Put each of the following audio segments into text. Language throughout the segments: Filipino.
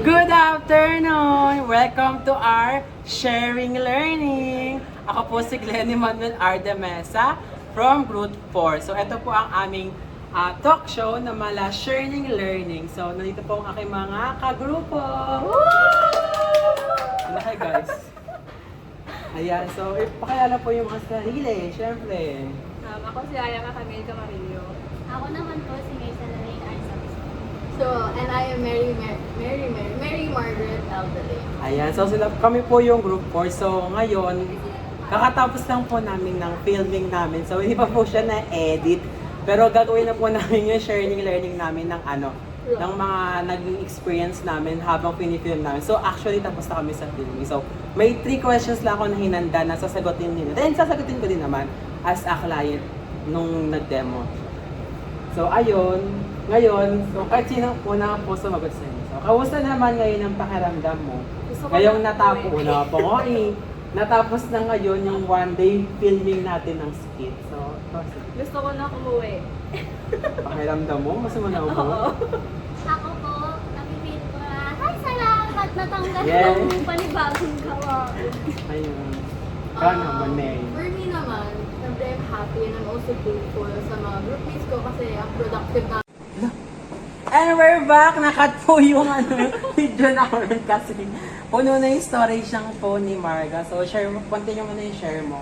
Good afternoon! Welcome to our Sharing Learning. Ako po si Glenny Manuel Ardemesa from Group 4. So ito po ang aming talk show na mala Sharing Learning. So nandito po ang aking mga kagrupo. Hi guys. Ayan, so ipakilala po yung mga sarili, syempre. Ako si Aya Camille Camarillo. Ako naman po si May Salaring Arzabis. So, and I am Mary Margaret Aldale. Ayan, so kami po yung Group 4. So ngayon, kakatapos lang po namin ng filming namin. So hindi pa po siya na-edit. Pero gagawin na po namin yung sharing learning namin ng ng mga naging experience namin habang pinifilm namin. So actually tapos na kami sa filming. So may 3 questions lang ako na hinanda na sasagutin din. Then sasagutin ko din naman as a client nung nag-demo. So ayun, ngayon, so kahit sino una po sumagot sa inyo. So kamusta naman ngayon ang pakiramdam mo? Ngayong natapos na ngayon yung one day filming natin ng skit. So, Gusto ko na umuwi. pakiramdam mo? Masama na ako? Ako po, napipil ko na, ay salamat, natanggal Yeah. yung panibagong gawain. Ayun. Kaya naman, May. For me naman, syempre I'm happy and I'm also grateful sa mga groupmates ko kasi ang productive na. And we're back! Nakat po yung video namin kasi puno na yung storage ng phone ni Marga. So, share mo, continue mo na yung share mo.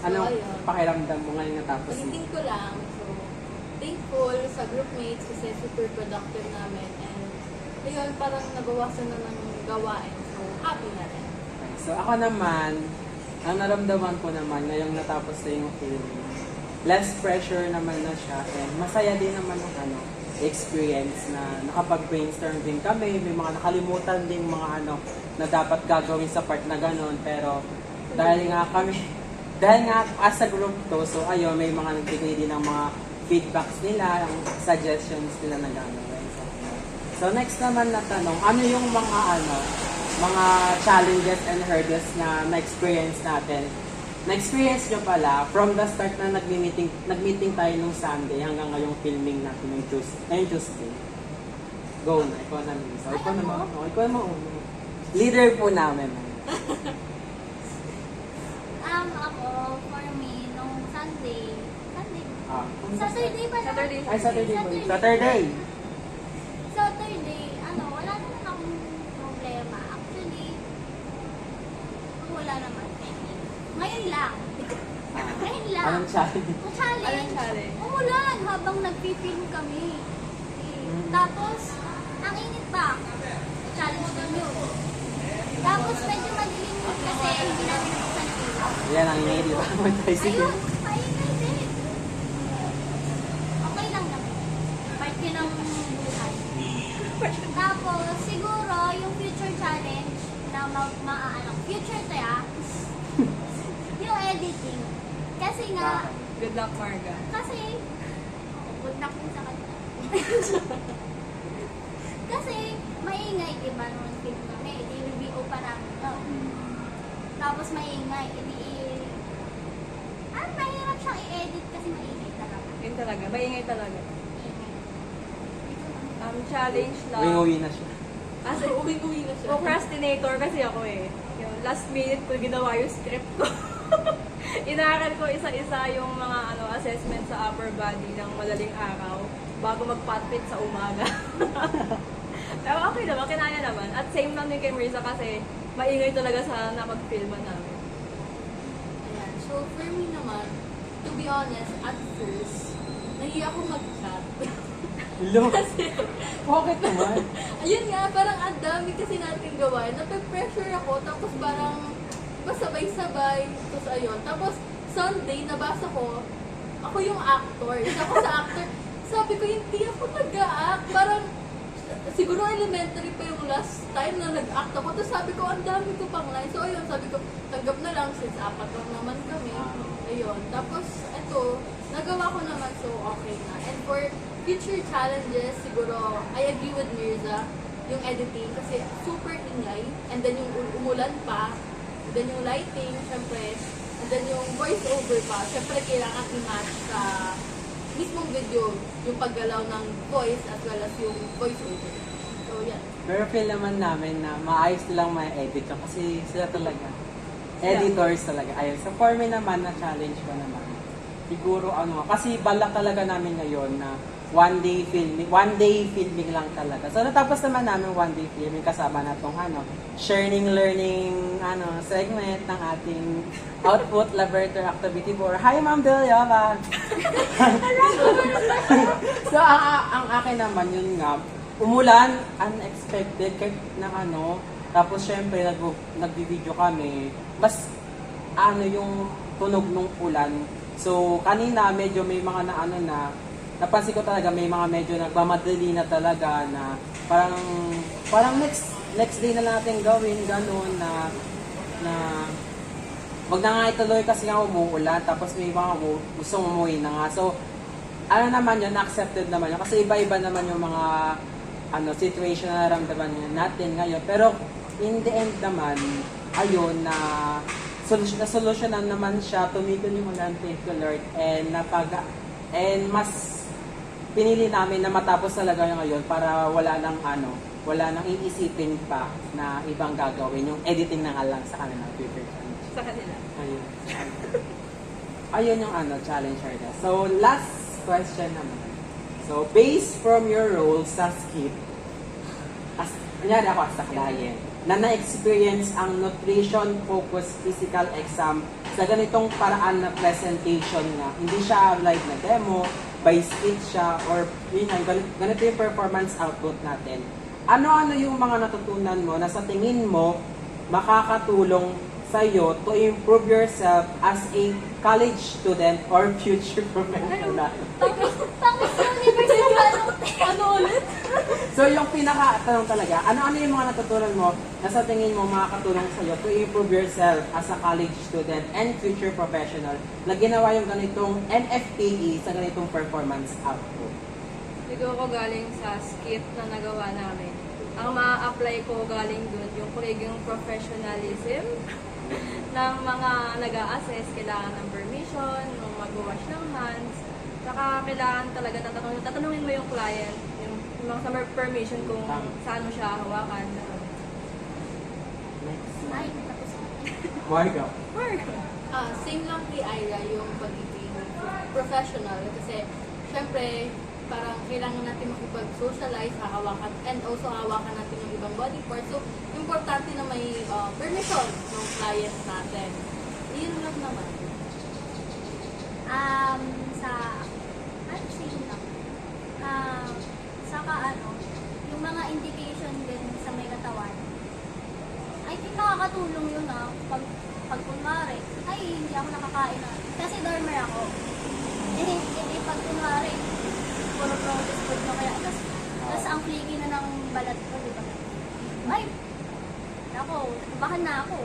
Anong ayun. pakiramdam mo ngayon natapos mo? Ulitin ko lang. So, thankful sa groupmates kasi super productive namin. And, ayun, parang nabawasan na ng gawain. So, happy na rin. So, ako naman, ang naramdaman ko naman ngayong natapos na yung filming, less pressure naman na siya. And masaya din naman ang experience na nakapag-brainstorm din kami. May mga nakalimutan din mga na dapat gagawin sa part na ganun. Pero dahil nga as a group to, so ayun, may mga nagbigay din ng mga feedbacks nila, ang suggestions nila na gagawin. So next naman na tanong, ano yung mga challenges and hurdles na na-experience natin? Na-experience nyo pala from the start na nag-meeting tayo nung Sunday hanggang ngayong filming natin ng Tuesday. Go na, ikaw na. So, ikaw naman. Leader po namin. Ako, for me, nung Saturday ba? Saturday. Ay, Saturday. Saturday, wala naman akong problema. Actually, wala naman. Ngayon lang. Anong challenge? Ang challenge. Anong challenge? Umulan habang nagpipilm kami. Tapos, ang init pa. Challenge din yun. Tapos, medyo madilim kasi hindi namin nakasal yung ilaw. Yan ang ingay, di ba? Ayun, paingay din. Okay lang naman. Part yun ng buhay. Tapos, siguro, yung future challenge na future to yung editing. Kasi nga, Good luck, Marga. good luck din sa kanila. Kasi, maingay, diba, nung film kami, i-review pa namin to. Tapos maingay, mahirap siyang i-edit kasi maingay talaga. Yun talaga. Maingay talaga. Challenge lang. Uwi na siya. Kasi uwi na siya. Procrastinator kasi ako eh. Yung last minute ko ginawa yung script ko. Inaaral ko isa-isa yung mga assessment sa upper body ng madaling araw bago mag-patpit sa umaga. Pero okay naman, kinaya naman. At same lang din kay Mirza kasi maingay talaga sa napag-filman namin. Ayan. So, for me naman, to be honest, at first, nahiya ako mag-chat. Look, Kasi, bakit naman? ayun nga, parang ang dami kasi natin gawain. Nape-pressure ako, tapos parang sabay-sabay. Tapos ayun. Tapos, Sunday, nabasa ko, ako yung actor. Isa ako sa actor. Sabi ko, hindi ako nag-a-act. Parang, siguro elementary pa yung last time na nag-act ako. Tapos sabi ko, ang dami ko pang line. So ayun, sabi ko, tanggap na lang since 4 lang naman kami. Ayun. Tapos, eto, nagawa ko naman, so okay na. And for future challenges, siguro, I agree with Mirza, yung editing, kasi super ingay. And then yung umulan pa, and then yung lighting, syempre, and then yung voice over pa, syempre kailangan i-match sa mismong video, yung paggalaw ng voice as well as yung voice over. So, yan. Pero feel naman namin na maayos nilang ma-edit ka kasi sila talaga. Editors talaga. Ayun. So for me naman, na-challenge ko naman. Siguro kasi balak talaga namin ngayon na one day filming lang talaga. So natapos naman namin one day filming kasama na tong sharing learning segment ng ating output laboratory activity for Hi Ma'am Delia. So ang akin naman yun nga, umulan, unexpected kahit na tapos syempre nagbi-video kami, mas yung tunog ng ulan. So kanina medyo may mga napansin ko talaga may mga medyo nagmamadali na talaga na parang next day na natin gawin ganun na wag na nga ituloy kasi nga umuulan tapos may mga gustong umuwi na nga. So naman yun, accepted naman yun kasi iba-iba naman yung mga situation na naramdaman natin ngayon. Pero in the end naman, ayun na solusyonan naman siya, tumigil yung ulan, thank you Lord, and mas pinili namin na matapos talaga ngayon para wala nang iisipin pa na ibang gagawin, yung editing na nga lang sa kanilang future challenge. Sa kanila. Ayun. Ayun yung challenge area. So last question naman. So based from your role sa skip, kunyari ako as a client, na na-experience ang nutrition-focused physical exam sa ganitong paraan na presentation nga. Hindi siya live na demo, by speech siya, or ganito yung performance output natin. Ano-ano yung mga natutunan mo na sa tingin mo makakatulong sa'yo to improve yourself as a college student or future professional? Tapos sa university, Ano ulit? So yung pinaka-tanong talaga, ano-ano yung mga natutunan mo na sa tingin mo makakatulong sa'yo to improve yourself as a college student and future professional na ginawa yung ganitong NFPE sa ganitong performance output? Siguro ko galing sa skit na nagawa namin. Ang ma-apply ko galing dun, yung kolegyong professionalism ng mga nag-a-assess, kailangan ng permission, nung mag-wash ng hands, saka kailangan talaga tatanungin mo yung client, yung mga sa permission kung saan mo siya hawakan. ay, tapos na. Margo. Same lang kay Ira yung pagiging professional kasi syempre parang kailangan natin makipag-socialize, hahawakan, and also hawakan natin yung ibang body parts. So, importante na may permission ng client natin. Yun lang naman. Same lang. Saka yung mga indication din sa may katawan, I think nakakatulong yun pag kunwari, ay hindi ako nakakain kasi dormer ako. Pag kunwari, puro processed food na kaya, tapos ang flaky na ng balat ko, di ba? Ay, bahan na ako.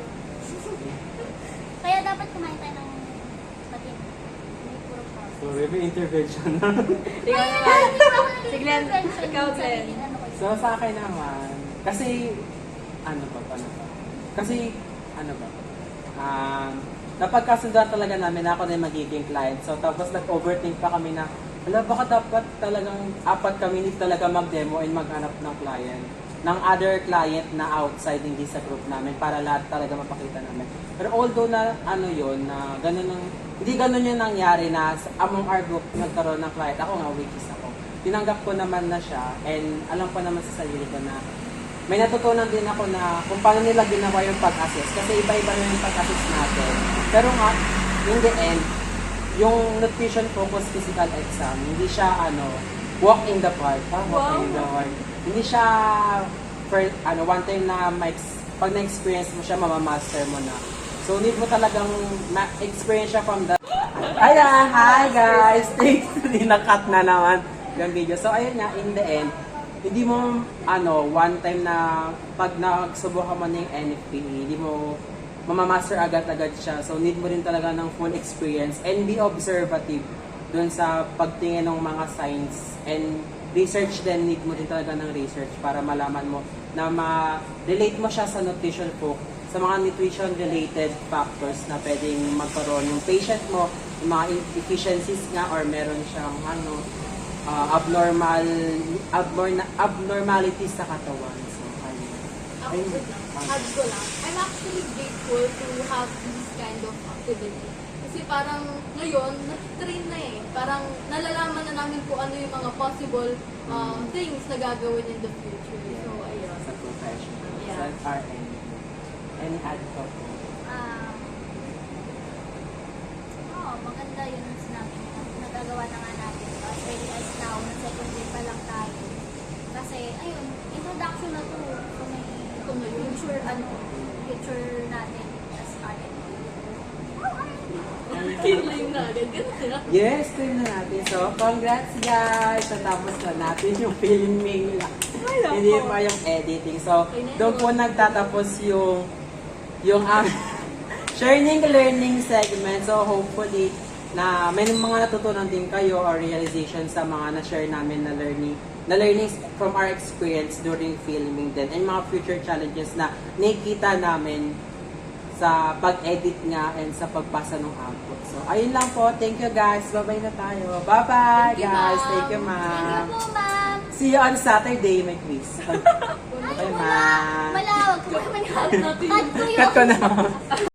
Kaya dapat kumain tayo ng patin. Hindi puro processed. So maybe intervention. Ikaw naman. Si Glenn, ikaw Glenn. So sa akin naman, kasi napagkasundan talaga namin na ako na yung magiging client. So tapos nag-overthink pa kami na baka dapat talagang apat kami need talaga mag-demo and maghanap ng client. Ng other client na outside, hindi sa group namin, para lahat talaga mapakita namin. Pero although na hindi ganun yung nangyari na among our group nagkaroon ng client, ako nga which is ako. Tinanggap ko naman na siya and alam ko naman sa sarili ko na may natutunan din ako na kung paano nila ginawa yung pag-assess. Kasi iba-iba na yung pag-assess natin. Pero nga, in the end, yung nutrition-focused physical exam, hindi siya walk in the park. Walk in the park. Hindi siya one time na pag na-experience mo siya, mamamaster mo na. So, need mo talagang ma-experience siya from the... Ayan! Hi guys! Thanks! Hindi na-cut na naman yung video. So, ayun nga, in the end, hindi mo, one time na pag nagsubukan mo ng NFPE, hindi mo mamamaster agad-agad siya. So, need mo rin talaga ng full experience and be observative dun sa pagtingin ng mga signs and research din. Need mo rin talaga ng research para malaman mo na ma-relate mo siya sa nutrition po, sa mga nutrition-related factors na pwedeng magkaroon yung patient mo, yung mga deficiencies nga or meron siyang abnormalities sa katawan. So, ayun. Ako good lang. Add ko lang. I'm actually grateful to have this kind of activity. Kasi parang ngayon, nag-train na eh. Parang nalalaman na namin kung ano yung mga possible things na gagawin in the future. So, ayun. Sa professional. Yeah. Sa RN. Any add ko po? Maganda yun ang sinabi niya. Nagagawa na nga natin. As early as now, na second year pa lang tayo. Kasi, ayun, introduction na to. So, may future natin as RN. Kinlaim na agad. Ganun na. Yes, stream na natin. So, congrats guys! Natapos na natin yung filming lang. Hindi pa yung editing. So, doon po nagtatapos yung learning segment. So, hopefully, na may mga natutunan din kayo or realization sa mga na-share namin na learnings from our experience during filming din and mga future challenges na nakikita namin sa pag-edit nga and sa pagpasa ng output. So, ayun lang po. Thank you guys. Bye-bye na tayo. Bye-bye Thank you, guys. ma'am. Thank you, Thank ma'am. you po, ma'am. See you on Saturday, may quiz. Ay, Bye, wala. ma'am. Malawag. Kaya mangyari natin Cut ko yun. Cut ko na.